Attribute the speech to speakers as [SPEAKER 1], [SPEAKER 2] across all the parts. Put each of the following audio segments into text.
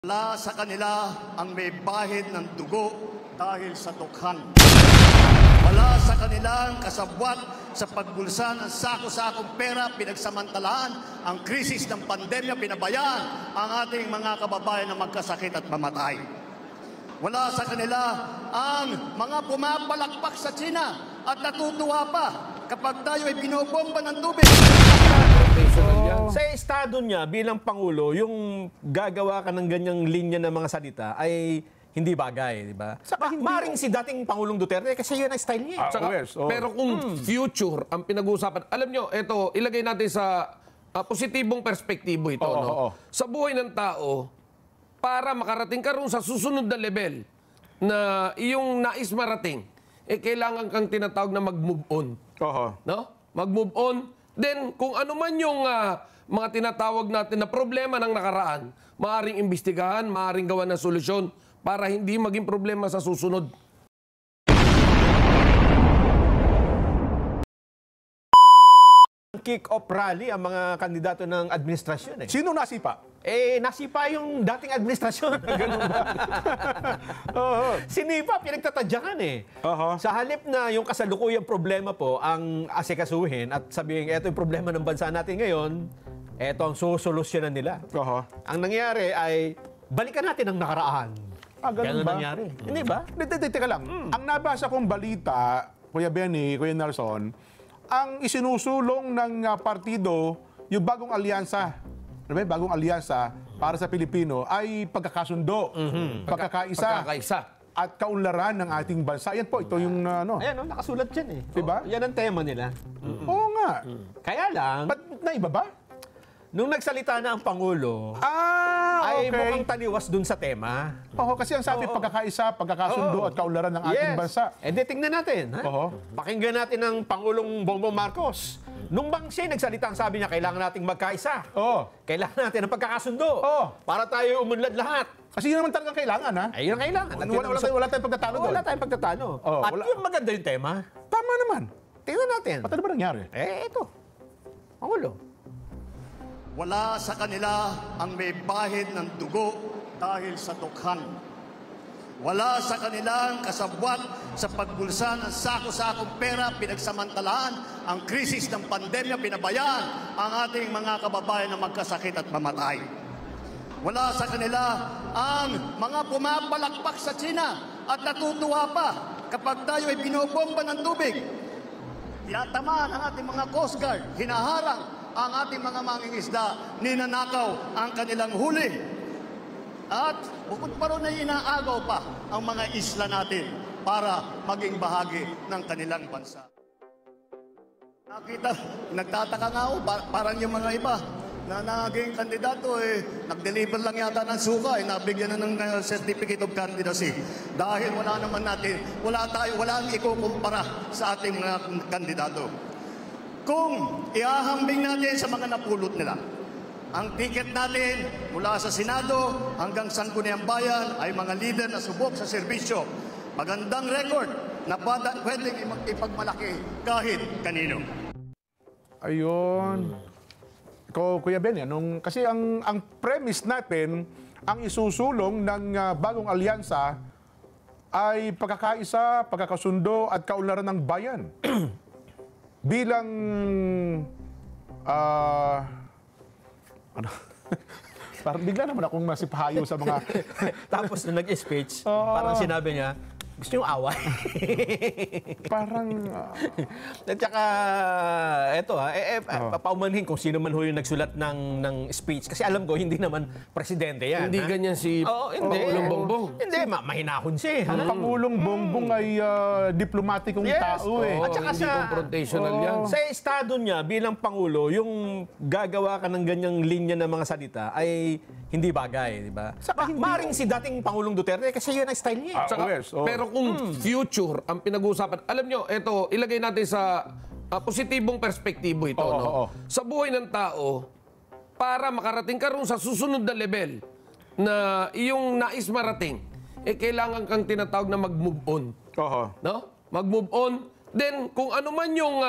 [SPEAKER 1] Wala sa kanila ang may bahid ng dugo dahil sa tukhan. Wala sa kanilang kasabwat sa pagbulsa ng sako-sakong pera, pinagsamantalaan ang krisis ng pandemya, pinabayaan ang ating mga kababayan na magkasakit at mamatay. Wala sa kanila ang mga pumapalakpak sa China at natutuwa pa kapag tayo ay binobomba ng tubig.
[SPEAKER 2] Sa estado niya bilang Pangulo, yung gagawa ka ng ganyang linya ng mga salita ay hindi bagay, di ba? Maring si dating Pangulong Duterte kasi yun ang style niya.
[SPEAKER 3] Pero kung future ang pinag-uusapan, alam nyo, ito, ilagay natin sa positibong perspektibo ito. Sa buhay ng tao, para makarating ka rin sa susunod na level na iyong nais marating, kailangan kang tinatawag na mag-move on. No? Mag-move on. Then, kung ano man yung mga tinatawag natin na problema ng nakaraan, maaaring imbestigahan, maaaring gawa ng solusyon para hindi maging problema sa susunod.
[SPEAKER 2] Kick-off rally ang mga kandidato ng administrasyon.
[SPEAKER 4] Sino nasipa?
[SPEAKER 2] Nasipa yung dating administrasyon. Ganun ba? Sinipa, pinagtatadyakan Sa halip na yung kasalukuyang problema po ang asikasuhin at sabihin, eto yung problema ng bansa natin ngayon, eto ang susolusyonan nila. Ang nangyari ay, balikan natin ang nakaraan.
[SPEAKER 4] Ganun ba?
[SPEAKER 2] Nangyari. Hindi ba?
[SPEAKER 4] Teka lang. Ang nabasa kong balita, Kuya Benny, Kuya Nelson, ang isinusulong ng partido, yung bagong alyansa, bagong alyansa para sa Pilipino ay pagkakasundo, pagkakaisa, at kaunlaran ng ating bansa. Yan po, ito yung
[SPEAKER 2] Ayan, nakasulat dyan
[SPEAKER 4] Diba?
[SPEAKER 2] Yan ang tema nila.
[SPEAKER 4] Oo nga.
[SPEAKER 2] Kaya lang,
[SPEAKER 4] Ba't naiba ba?
[SPEAKER 2] nung nagsalita na ang Pangulo, ay mukhang taliwas dun sa tema.
[SPEAKER 4] Kasi ang sabi, pagkakaisa, pagkakasundo, at kaunlaran ng ating bansa.
[SPEAKER 2] Di tingnan natin. Pakinggan natin ang Pangulong Bongbong Marcos. Nung bang siya nagsalita, ang sabi niya, kailangan nating magkaisa. Kailangan natin ng pagkakasundo. Para tayo umunlad lahat.
[SPEAKER 4] Kasi yun naman talagang kailangan, ha?
[SPEAKER 2] Ay, yun ang kailangan.
[SPEAKER 4] Wala tayong pagtatalo doon.
[SPEAKER 2] Wala tayong pagtatalo. At yung maganda yung tema,
[SPEAKER 4] Tama naman.
[SPEAKER 2] tingnan natin.
[SPEAKER 4] Ba't ano ba nangyari?
[SPEAKER 2] Ito. Pangulo.
[SPEAKER 1] Wala sa kanila ang may bahid ng dugo dahil sa tukhan. Wala sa kanilang kasabwat sa pagbulsa ng sako-sakong pera, pinagsamantalaan ang krisis ng pandemya, pinabayaan ang ating mga kababayan na magkasakit at mamatay. Wala sa kanila ang mga pumapalakpak sa China at natutuwa pa kapag tayo ay binobomba ng tubig. Tinatamaan ang ating mga Coast Guard, hinaharang ang ating mga mangingisda, ninanakaw ang kanilang huli. At bukod pa ron ay inaagaw pa ang mga isla natin para maging bahagi ng kanilang bansa. Nakita, nagtataka nga ako, parang yung mga iba na naging kandidato, nag-deliver lang yata ng suka, nabigyan na ng certificate of candidacy. Dahil wala naman natin, wala ang ikukumpara sa ating mga kandidato. Kung ihahambing natin sa mga napulot nila, ang ticket natin mula sa Senado hanggang Sangguniang Bayan ay mga leader na subok sa serbisyo. Magandang record na pwedeng ipagmalaki kahit kanino.
[SPEAKER 4] Ayun. Kuya Ben, kasi ang premise natin, ang isusulong ng bagong alyansa ay pagkakaisa, pagkakasundo at kaunlaran ng bayan. Bilang parang bigla naman akong masipahayo sa mga
[SPEAKER 2] Tapos nung nag-speech, parang sinabi niya, gusto yung away.
[SPEAKER 4] parang
[SPEAKER 2] At saka, eto papaumanhin kung sino man ho yung nagsulat ng speech. Kasi alam ko, hindi naman presidente yan.
[SPEAKER 3] Hindi ganyan si Pangulong Bongbong.
[SPEAKER 2] Hindi, mahinahon siya.
[SPEAKER 4] ang Pangulong Bongbong ay diplomatikong tao
[SPEAKER 2] At saka
[SPEAKER 3] Hindi confrontational yan.
[SPEAKER 2] sa estado niya bilang Pangulo, yung gagawa ka ng ganyang linya ng mga salita ay hindi bagay, di ba? Maring si dating Pangulong Duterte kasi yun ang style niya.
[SPEAKER 3] Pero kung future ang pinag-uusapan, alam nyo, ito, ilagay natin sa positibong perspektibo ito. Sa buhay ng tao, para makarating ka rin sa susunod na level na iyong nais marating, kailangan kang tinatawag na mag-move on. No? Mag-move on. Then, kung ano man yung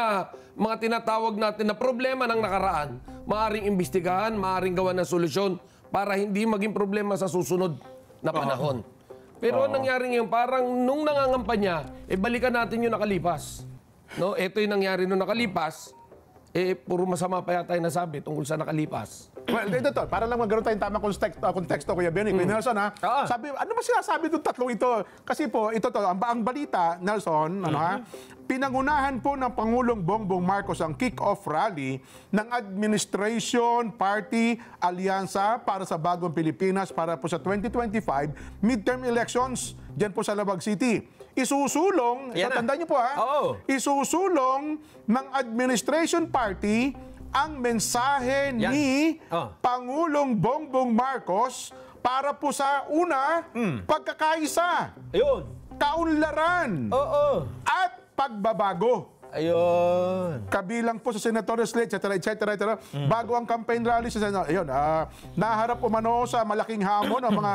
[SPEAKER 3] mga tinatawag natin na problema ng nakaraan, maaaring imbestigahan, maaaring gawa ng solusyon para hindi maging problema sa susunod na panahon. Pero ang nangyari ngayon, parang nung nangangampanya, balikan natin yung nakalipas. No? Ito yung nangyari nung nakalipas, puro masama pa yata yung nasabi tungkol sa nakalipas.
[SPEAKER 4] Well, ito, para lang magkaroon tayong tamang konteksto, Kuya Benny. Kuya Nelson, ha? Sabi, ano ba sinasabi ng tatlong ito? Kasi po, ito to, ang balita, Nelson, pinangunahan po ng Pangulong Bongbong Marcos ang kick-off rally ng Administration Party Alyansa para sa Bagong Pilipinas para po sa 2025 midterm elections dyan po sa Labag City. Isusulong, tandaan niyo po isusulong ng Administration Party ang mensahe ni Pangulong Bongbong Marcos para po sa una, pagkakaisa, kaunlaran, at pagbabago.
[SPEAKER 2] Ayun.
[SPEAKER 4] Kabilang po sa senatorial slate, etc. Bago ang campaign rally sa naharap umano sa malaking hamon ang mga,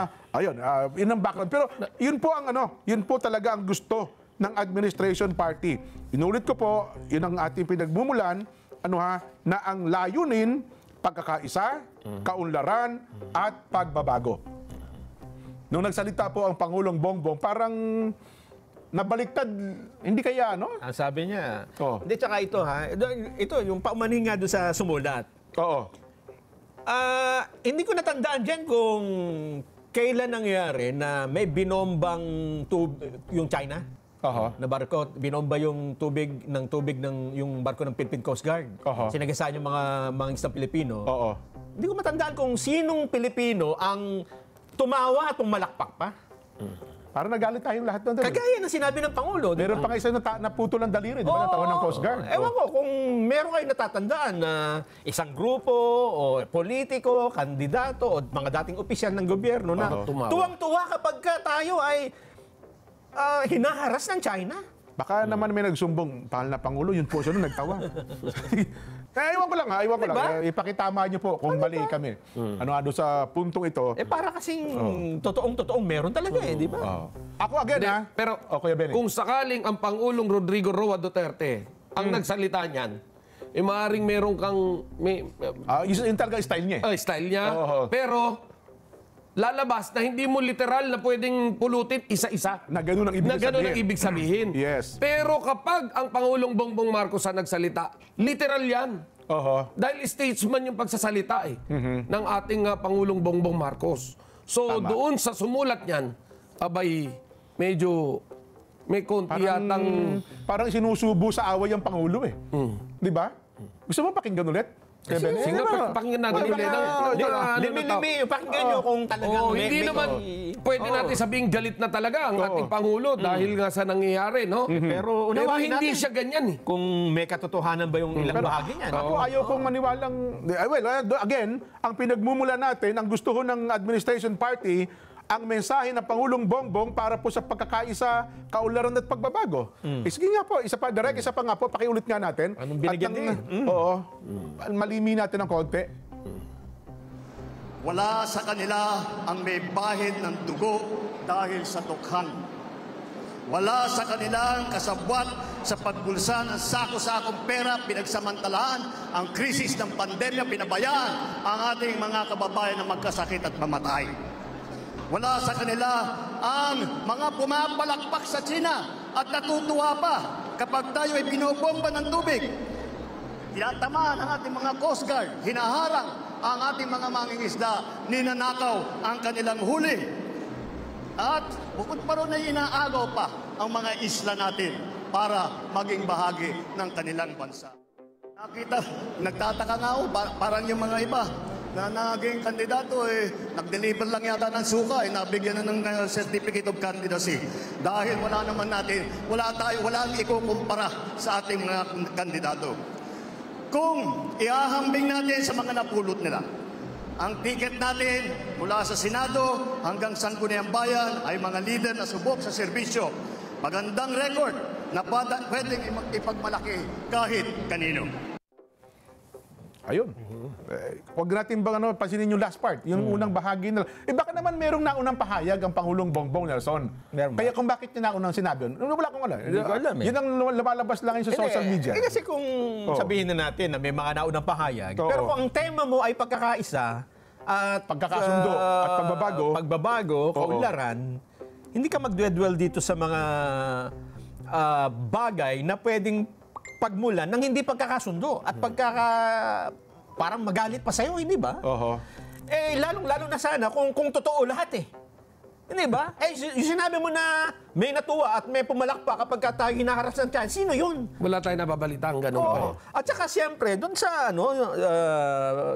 [SPEAKER 4] yun ang background. Pero yun po ang yun po talaga ang gusto ng Administration Party. Inulit ko po, yun ang ating pinagmumulan, na ang layunin, pagkakaisa, kaunlaran, at pagbabago. Nung nagsalita po ang Pangulong Bongbong, parang nabaliktad, hindi kaya, no?
[SPEAKER 2] Ang sabi niya, hindi, tsaka ito, ito, yung paumanhin nga doon sa sumulat. Hindi ko natandaan dyan kung kailan nangyari na may binombang yung China. Na barko, binomba yung tubig ng yung barko ng Philippine Coast Guard. Sinagasaan yung mga isang Pilipino. Hindi ko matandaan kung sinong Pilipino ang tumawa at pumalakpak pa.
[SPEAKER 4] Parang nagalit tayong lahat doon.
[SPEAKER 2] Kagaya ng sinabi ng Pangulo.
[SPEAKER 4] Meron pa isa na putol ng daliri, di ba? Natawa ng Coast Guard.
[SPEAKER 2] Ewan ko, kung meron kayo natatandaan na isang grupo o politiko, kandidato o mga dating opisyal ng gobyerno na tuwang-tuwa kapag tayo ay hinaharas ng China.
[SPEAKER 4] Baka naman may nagsumbong, mahal na Pangulo, yun po siya nung nagtawa. Iwan ko lang. Ipakitama niyo po kung mali kami. Ano sa puntong ito.
[SPEAKER 2] Para kasing totoong meron talaga di ba?
[SPEAKER 4] Ako again,
[SPEAKER 3] Pero kung sakaling ang Pangulong Rodrigo Roa Duterte ang nagsalita niyan, maaaring meron kang...
[SPEAKER 4] yun talaga style niya.
[SPEAKER 3] Style niya. Pero lalabas na hindi mo literal na pwedeng pulutin isa-isa.
[SPEAKER 4] Na ganun ang ibig sabihin.
[SPEAKER 3] Yes. Pero kapag ang Pangulong Bongbong Marcos ang nagsalita, literal yan. Dahil statesman yung pagsasalita ng ating Pangulong Bongbong Marcos. So doon sa sumulat niyan, medyo may konti yatang...
[SPEAKER 4] Parang sinusubo sa away ang Pangulo Di ba? Gusto mo pakinggan ulit?
[SPEAKER 3] Sige, pakinggan natin ulit.
[SPEAKER 2] Limi-limi, pakinggan nyo kung talagang
[SPEAKER 3] hindi naman pwede natin sabing galit na talaga ang ating Pangulo dahil nga sa nangyayari, no?
[SPEAKER 2] Pero unawahin
[SPEAKER 3] hindi
[SPEAKER 2] natin
[SPEAKER 3] siya ganyan
[SPEAKER 2] kung may katotohanan ba yung ilang bahagi niyan.
[SPEAKER 4] Ako ayaw kong maniwalang... again, ang pinagmumula natin, ang gusto ng Administration Party, ang mensahe ng Pangulong Bongbong para po sa pagkakaisa, kaunlaran at pagbabago. Sige nga po, isa pa nga po, pakiulit nga natin.
[SPEAKER 2] Anong binigyan din?
[SPEAKER 4] Malimi natin ng konti.
[SPEAKER 1] Wala sa kanila ang may bahid ng dugo dahil sa dukhan. Wala sa kanilang kasabwat sa pagbulsa ng sako-sakong pera, pinagsamantalaan ang krisis ng pandemya, pinabayaan ang ating mga kababayan na magkasakit at mamatay. Wala sa kanila ang mga pumapalakpak sa China at natutuwa pa kapag tayo ay binobomba ng tubig. Tinatamaan ang ating mga Coast Guard, hinaharang ang ating mga mangingisda, ninanakaw ang kanilang huli. At bukod pa ron ay inaagaw pa ang mga isla natin para maging bahagi ng kanilang bansa. Nakita, nagtataka nga ako, parang yung mga iba na naging kandidato nag-deliver lang yata ng suka nabigyan na ng certificate of candidacy dahil wala ang ikukumpara sa ating mga kandidato. Kung ihahambing natin sa mga napulot nila, ang ticket natin mula sa Senado hanggang Sangguniang Bayan ay mga leader na subok sa serbisyo. Magandang record na pwedeng ipagmalaki kahit kanino.
[SPEAKER 4] Ayun. Huwag natin pansinin yung last part, yung unang bahagi nila. Baka naman merong naunang pahayag ang Pangulong Bongbong Nelson. Kaya kung bakit niya naunang sinabi yun, wala akong alam. Hindi ko alam Yun ang lumalabas lang sa social media.
[SPEAKER 2] Kasi kung sabihin na natin na may mga naunang pahayag, pero kung ang tema mo ay pagkakaisa, at
[SPEAKER 4] Pagkakasundo at pagbabago.
[SPEAKER 2] kaunlaran, hindi ka magdwedwell dito sa mga bagay na pwedeng pagmulan ng hindi pagkakasundo at parang magalit pa sa'yo, hindi ba? Eh, lalong-lalo na sana kung totoo lahat eh. Hindi ba? Eh, yung sinabi mo na may natuwa at may pumalakpak kapag tayo hinaharap ng tiyan, sino yun?
[SPEAKER 3] Wala tayong nababalitang ganun pa eh.
[SPEAKER 2] At saka siyempre, doon sa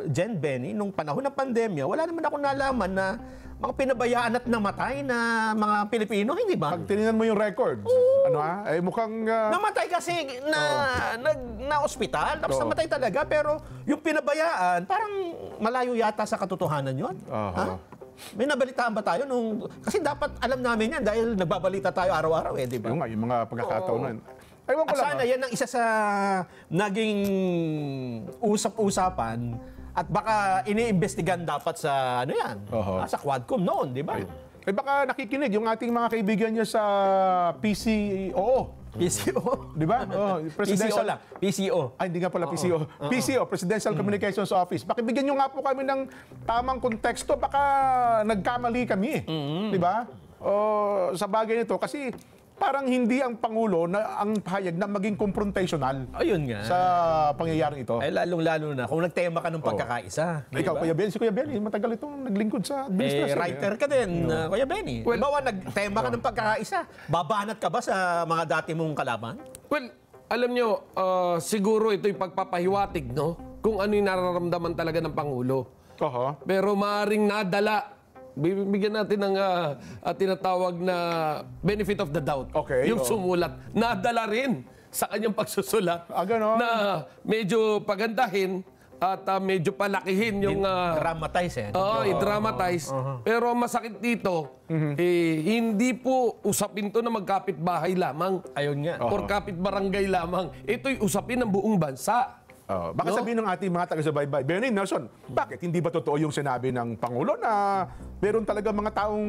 [SPEAKER 2] Jen Benny, nung panahon ng pandemya, wala naman ako nalaman na mga pinabayaan at namatay na mga Pilipino, hindi ba?
[SPEAKER 4] Pag tinignan mo yung record, mukhang...
[SPEAKER 2] Namatay kasi na ospital, tapos namatay talaga, pero yung pinabayaan, parang malayo yata sa katotohanan yun. Ha? May nabalitaan ba tayo nung... Kasi dapat alam namin yan dahil nagbabalita tayo araw-araw eh, di ba?
[SPEAKER 4] Yung mga pagkakataon na yun. Ewan ko
[SPEAKER 2] At
[SPEAKER 4] lang.
[SPEAKER 2] sana yan ang isa sa naging usap-usapan at baka iniimbestigan dapat sa ano yan, sa Quadcom noon, di ba?
[SPEAKER 4] Eh baka nakikinig yung ating mga kaibigan niya sa PCO.
[SPEAKER 2] PCO.
[SPEAKER 4] Di ba?
[SPEAKER 2] PCO lang. PCO.
[SPEAKER 4] Ay, hindi nga pala PCO. PCO, Presidential Communications Office. Pakibigyan nyo nga po kami ng tamang konteksto. Baka nagkamali kami. Di ba? Sa bagay nito. Kasi parang hindi ang Pangulo na ang pahayag na maging confrontational
[SPEAKER 2] Ayun nga.
[SPEAKER 4] sa pangyayaring ito.
[SPEAKER 2] Ay, lalong-lalo na kung nagtema ka ng pagkakaisa. di
[SPEAKER 4] Ikaw,
[SPEAKER 2] ba?
[SPEAKER 4] Kuya Ben, si Kuya Ben, matagal itong naglingkod sa administrasyon.
[SPEAKER 2] Writer ka din, Kuya Benny.
[SPEAKER 3] Well,
[SPEAKER 2] Bawa, nagtema ka ng pagkakaisa. Babanat ka ba sa mga dati mong kalaban?
[SPEAKER 3] Well, alam nyo, siguro ito'y pagpapahiwatig, no? Kung ano yung nararamdaman talaga ng Pangulo. Pero maaaring nadala. Bibigyan natin ng tinatawag na benefit of the doubt.
[SPEAKER 4] Okay,
[SPEAKER 3] Yung sumulat. Nadala rin sa kanyang pagsusulat
[SPEAKER 4] ganon.
[SPEAKER 3] na medyo pagandahin at medyo palakihin yung...
[SPEAKER 2] Dramatize eh.
[SPEAKER 3] i-dramatize. Pero ang masakit dito, hindi po usapin to na magkapit-bahay lamang.
[SPEAKER 2] Ayun nga.
[SPEAKER 3] Or kapit-barangay lamang. Ito'y usapin ng buong bansa.
[SPEAKER 4] Baka sabihin ng ating mga taga-subaybay, Benny Nelson, bakit hindi ba totoo yung sinabi ng Pangulo na meron talaga mga taong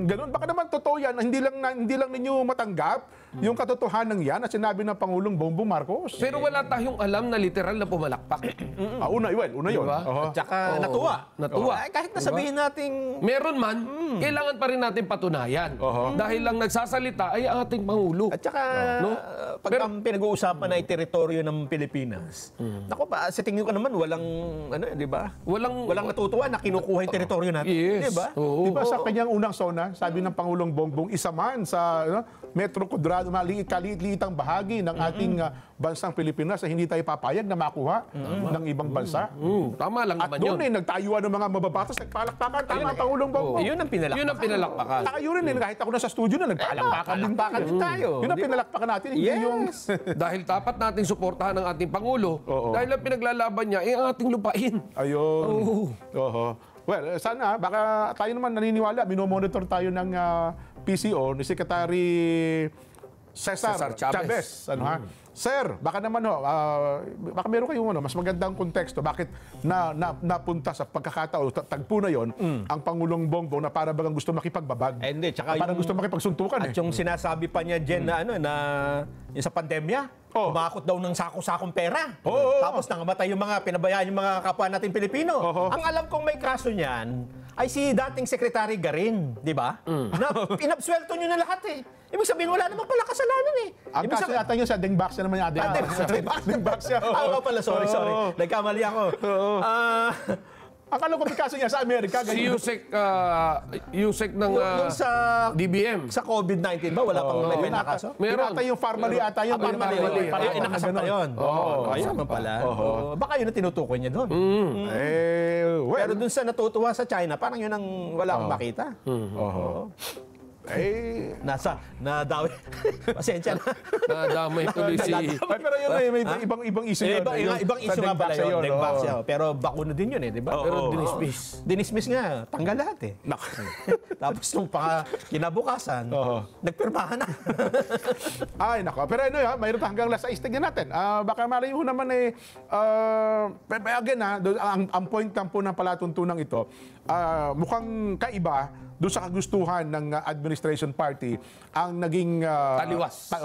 [SPEAKER 4] ganun? Baka naman totoo yan, hindi lang ninyo matanggap yung katotohanan yan na sinabi ng Pangulong Bongbong Marcos.
[SPEAKER 3] Pero wala tayong alam na literal na pumalakpak.
[SPEAKER 4] Una yun.
[SPEAKER 3] Diba?
[SPEAKER 2] Tsaka natuwa.
[SPEAKER 3] Natuwa.
[SPEAKER 2] Ay, kahit na sabihin nating...
[SPEAKER 3] Meron man, kailangan pa rin natin patunayan. Dahil lang nagsasalita ay ang ating Pangulo.
[SPEAKER 2] At saka, pag pinag-uusapan na teritoryo ng Pilipinas, naku ba, sa tingin ko naman, walang, di ba? Walang natutuwa na kinukuha yung teritoryo natin.
[SPEAKER 3] Yes.
[SPEAKER 2] Di ba?
[SPEAKER 3] Oo.
[SPEAKER 4] Diba sa kanyang unang zona, sabi ng Pangulong Bongbong, isa man sa metro kudrado, kaliit-liitang bahagi ng ating bansang Pilipinas na hindi tayo papayag na makuha ng ibang bansa.
[SPEAKER 3] Tama lang
[SPEAKER 4] At
[SPEAKER 3] naman
[SPEAKER 4] doon
[SPEAKER 3] yun.
[SPEAKER 4] nagtayuan ng mga mababatas, nagpalakpakan, tama ang Pangulong Bongbong.
[SPEAKER 2] Yun ang pinalakpakan.
[SPEAKER 3] Yun ang pinalakpakan.
[SPEAKER 4] Saka yun rin, kahit ako nasa studio na, nagpalakpakan din
[SPEAKER 2] tayo.
[SPEAKER 4] Yun ang pinalakpakan natin, hindi yung...
[SPEAKER 3] Dahil dapat nating suportahan ang ating Pangulo. Dahil ang pinaglalaban niya ay ang ating lupain.
[SPEAKER 4] Ayun. Well, sana, baka tayo naman naniniwala, minomonitor tayo ng PCO ni Secretary Cesar Chavez. Sir, baka naman baka meron kayong mas magandang konteksto bakit napunta sa pagkakataon tagpo na yon ang Pangulong Bongbong na para bagang gusto makipagbabag.
[SPEAKER 2] Hindi, tsaka
[SPEAKER 4] parang gusto makipagsuntukan
[SPEAKER 2] At yung sinasabi pa niya, Jen, na yung sa pandemya, kumakot daw ng sako-sakong pera. Tapos nangamatay yung mga pinabayaan yung mga kapwa natin Pilipino. Ang alam kong may kaso niyan ay si dating Secretary Garin, di ba? Na inabsuelto niyo na lahat eh. Ibig sabihin, wala naman pala kasalanan eh.
[SPEAKER 4] Ang kaso yata yun sa Dengbax naman yung ating...
[SPEAKER 2] Dengbax siya. Pala, sorry. Nagkamali ako.
[SPEAKER 4] Akala ko may kaso niya sa Amerika.
[SPEAKER 3] Si Yusek ng
[SPEAKER 2] Yung sa
[SPEAKER 3] DBM.
[SPEAKER 2] Sa COVID-19 ba? Wala pang may nakaso?
[SPEAKER 3] Meron.
[SPEAKER 4] Ata yung Pharmally ata yun.
[SPEAKER 2] Inakasal pa yun. Ayun naman pala. Baka yun ang tinutukoy niya doon. Pero doon sa natutuwa sa China, parang yun ang wala akong makita. Nadawi. Pasensya na.
[SPEAKER 3] Nadamay tuloy si...
[SPEAKER 4] Pero yun may ibang issue yun.
[SPEAKER 2] Ibang issue nga pala yun. Dengbax yun. Pero bakuna din yun eh, di ba?
[SPEAKER 3] Pero dinismiss.
[SPEAKER 2] Dinismiss nga. Tanggal lahat eh. Tapos nung kinabukasan, nagpirmahan na.
[SPEAKER 4] Ay, nako. Pero mayroon hanggang last 6 tignan natin. Baka malay mo naman again ang point lang po ng palatuntunan ito, mukhang kaiba doon sa kagustuhan ng administration party ang naging
[SPEAKER 3] Taliwas.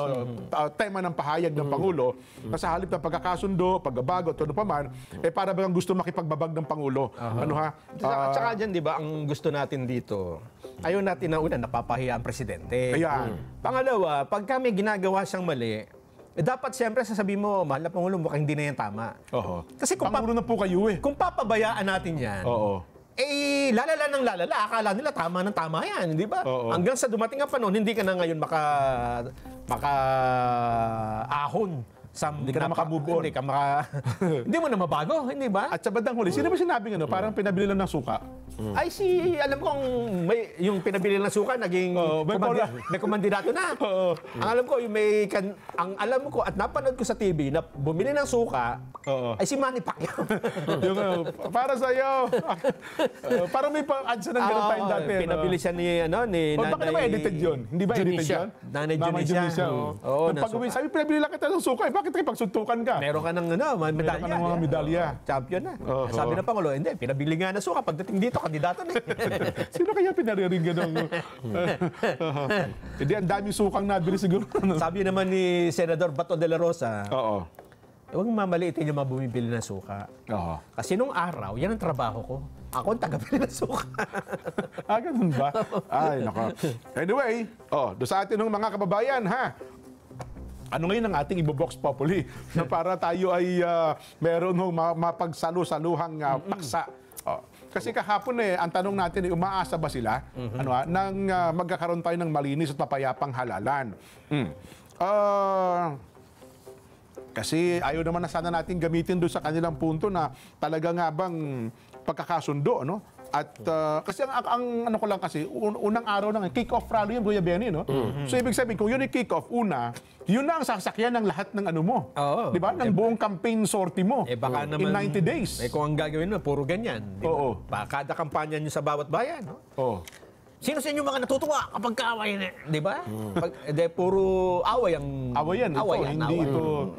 [SPEAKER 4] tema ng pahayag ng Pangulo na sa halip ng pagkakasundo, pagbabago, at ano pa man, para bang gusto makipagbabag ng Pangulo. Ano ha?
[SPEAKER 2] Tsaka dyan, di ba, ang gusto natin dito, ayaw natin na una, napapahiya ang presidente.
[SPEAKER 4] Ayan.
[SPEAKER 2] Pangalawa, pag kami ginagawa siyang mali, dapat siyempre sasabihin mo, mahal na Pangulo, mukhang hindi na yan tama.
[SPEAKER 4] Oho.
[SPEAKER 2] Kasi
[SPEAKER 4] Pangulo na po kayo eh.
[SPEAKER 2] kung papabayaan natin yan,
[SPEAKER 4] Oo.
[SPEAKER 2] lalala ng lalala, akala nila tama ng tama yan, di ba?
[SPEAKER 4] Oo.
[SPEAKER 2] Hanggang sa dumating ang panahon, hindi ka na ngayon maka-ahon.
[SPEAKER 4] Hindi ka na maka-move on.
[SPEAKER 2] Hindi mo na mabago, hindi ba?
[SPEAKER 4] At sa bandang huli, sino ba sinabing parang pinabili lang ng suka?
[SPEAKER 2] Ay alam kong yung pinabili ng suka naging may kumandidato na. Ang alam ko ang alam ko at napanood ko sa TV na bumili ng suka ay si Manny Pacquiao.
[SPEAKER 4] Yung, para sa iyo. Parang may pa-ads na ng ganun tayong dati.
[SPEAKER 2] Pinabili siya ni
[SPEAKER 4] Bakit naman edited yun? Hindi ba edited yun?
[SPEAKER 2] Nanay Junicia. Oo,
[SPEAKER 4] Sabi, pinabili lang kita ng suka. Bakit kayo pagsuntukan ka?
[SPEAKER 2] Meron ka ng medalya.
[SPEAKER 4] Meron ka ng mga medalya.
[SPEAKER 2] Champion na. Sabi ng Pangulo, hindi, pinabili nga ng suka. Pagdating dito, kandidato na.
[SPEAKER 4] Sino kaya pinariringgan ng... Hindi, ang daming sukang nabili siguro.
[SPEAKER 2] Sabi naman ni Senador Bato de la Rosa,
[SPEAKER 4] Oo.
[SPEAKER 2] huwag mamaliitin yung mga bumibili ng suka.
[SPEAKER 4] Oo.
[SPEAKER 2] Kasi nung araw, yan ang trabaho ko. Ako ang tagabili ng suka.
[SPEAKER 4] Ganun ba? Ay, nako. Anyway, doon sa atin ng mga kababayan, ha? Ano ngayon ang ating ibobox populi na para tayo ay meron ng mapagsalu-saluhang paksa. Kasi kahapon ang tanong natin umaasa ba sila nang magkakaroon tayo ng malinis at mapayapang halalan. Kasi ayaw naman na sana natin gamitin doon sa kanilang punto na talaga nga bang pagkakasundo, no? At kasi ang ano ko lang kasi unang araw ng kick-off rally yung Kuya Benny, no? So ibig sabihin kung yun yung kick-off yun na ang sasakyan ng lahat ng ano mo.
[SPEAKER 2] Oo.
[SPEAKER 4] 'Di ba? Ng buong campaign sortie mo.
[SPEAKER 2] Baka
[SPEAKER 4] in
[SPEAKER 2] naman
[SPEAKER 4] 90 days.
[SPEAKER 2] Kung ang gagawin mo puro ganyan, di ba?
[SPEAKER 4] Oo.
[SPEAKER 2] Kada kampanya niyo sa bawat bayan, no?
[SPEAKER 4] Oh.
[SPEAKER 2] Sino sa inyo mga natutuwa kapag kaaway na, di ba? Puro away ang...
[SPEAKER 4] Away yan. Hindi ito.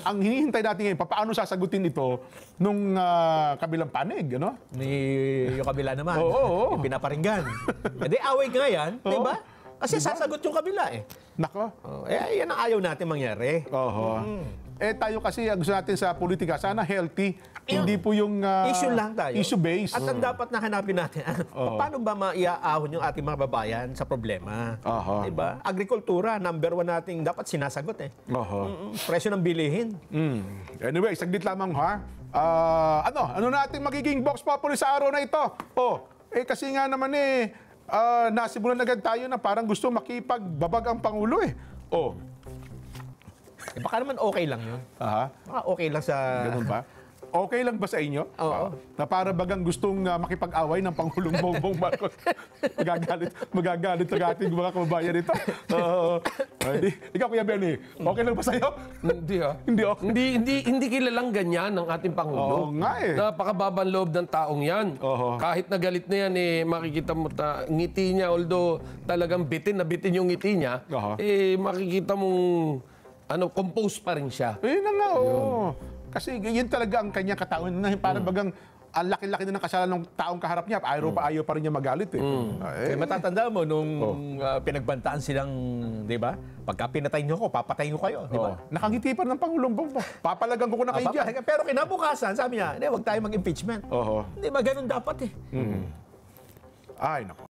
[SPEAKER 4] Ang hinihintay natin ngayon, paano sasagutin ito nung kabilang panig, ano?
[SPEAKER 2] Yung kabila naman.
[SPEAKER 4] Oo.
[SPEAKER 2] Yung pinaparinggan. Away nga yan, di ba? Kasi sasagot yung kabila eh.
[SPEAKER 4] Nako.
[SPEAKER 2] Yan ang ayaw natin mangyari.
[SPEAKER 4] Tayo kasi, gusto natin sa politika, sana healthy. Hindi po yung...
[SPEAKER 2] issue lang tayo.
[SPEAKER 4] Issue-based.
[SPEAKER 2] At ang dapat na hanapin natin, paano ba maiaahon yung ating mga babayan sa problema? Diba? Agrikultura, number 1 nating dapat sinasagot eh. Presyo ng bilihin.
[SPEAKER 4] Anyway, saglit lamang ha. Ano natin magiging box populi sa araw na ito? Kasi nga naman nasimulan agad tayo na parang gusto makipagbabag ang Pangulo eh.
[SPEAKER 2] Baka naman okay lang yun. Baka okay lang sa...
[SPEAKER 4] Ganun ba? Okay lang ba sa inyo?
[SPEAKER 2] Oo.
[SPEAKER 4] Na para bagang gustong makipag-away ng Pangulong Bongbong Marcos. magagalit ang ating mga kababayan ito. Ikaw, Kuya Benny, okay lang ba sa'yo?
[SPEAKER 3] Hindi Hindi kilalang ganyan ng ating Pangulo.
[SPEAKER 4] Oo nga eh.
[SPEAKER 3] Napakababang loob ng taong yan. Kahit na galit na yan, makikita mo ngiti niya, although talagang bitin yung ngiti niya, makikita mong compose pa rin siya.
[SPEAKER 4] Yun na nga, Kasi yun talaga ang kanyang katawan na parang bagang ang laki-laki na ng kasalanan ng taong kaharap niya, ayaw pa rin niya magalit eh.
[SPEAKER 2] Kaya matatanda mo nung pinagbantaan silang, di ba? Pagka pinatay niyo ko, papatayin ko kayo, di ba?
[SPEAKER 4] Nakangiti pa ng Pangulong Bongbong. Papalagan ko na kayo dyan.
[SPEAKER 2] Pero kinabukasan, sabi niya, huwag tayo mag-impeachment. Di ba? Ganun dapat eh.
[SPEAKER 4] Ay, nako.